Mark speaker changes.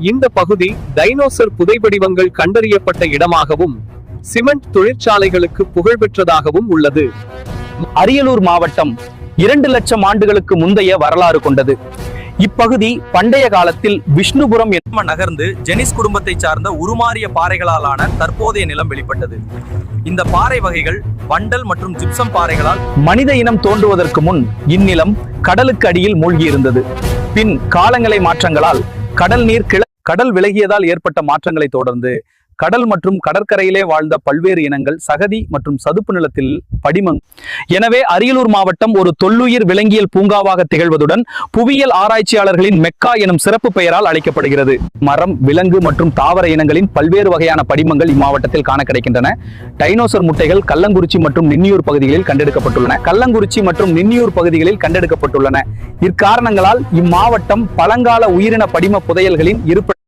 Speaker 1: இந்த பகுதி டைனோசர் புதைபடிவங்கள் கண்டறியப்பட்ட இடமாகவும் சிமெண்ட் தொழிற்சாலைகளுக்கு புகழ்பெற்றதாகவும் உள்ளது.
Speaker 2: அரியலூர் மாவட்டம் 2 லட்சம் ஆண்டுகளுக்கு முந்தைய வரலாறு கொண்டது. இப்பகுதி பண்டைய காலத்தில் விஷ்ணுபுரம் நகர்ந்து ஜெனிஸ் குடும்பத்தை சார்ந்த உருமாறிய பாறைகளாலான தற்போதைய நிலம் வெளிப்பட்டது. இந்த பாறை வகைகள் வண்டல் மற்றும் ஜிப்சம் பாறைகளால் மனித இனம் தோன்றுவதற்கு முன் இந்நிலம் கடலுக்கு அடியில் மூழ்கி இருந்தது. பின் காலநிலை மாற்றங்களால் கடல் விலகியதால் ஏற்பட்ட மாற்றங்களை தொடர்ந்து கடல் மற்றும் கடற்கரையிலே வாழ்ந்த பல்வேறு இனங்கள் சகதி மற்றும் சதுப்பு நிலத்தில் எனவே அரியலூர் மாவட்டம் ஒரு தொல்லுயிர் விலங்கியல் பூங்காவாக திகழ்வதுடன் புவியியல் ஆராய்ச்சியாளர்களின் மெக்கா எனும் சிறப்பு பெயரால் அழைக்கப்படுகிறது. மரம், விலங்கு மற்றும் தாவர இனங்களின் பல்வேறு வகையான படிமங்கள் இம்மாவட்டத்தில் காண கிடைக்கின்றன. டைனோசர் முட்டைகள் கல்லங்குறிச்சி மற்றும் நின்னியூர் பகுதிகளில் கண்டெடுக்கப்பட்டுள்ளன. இக்காரணங்களால் இம்மாவட்டம் பழங்கால உயிரின படிம புதையல்களின் இருப்பிடம்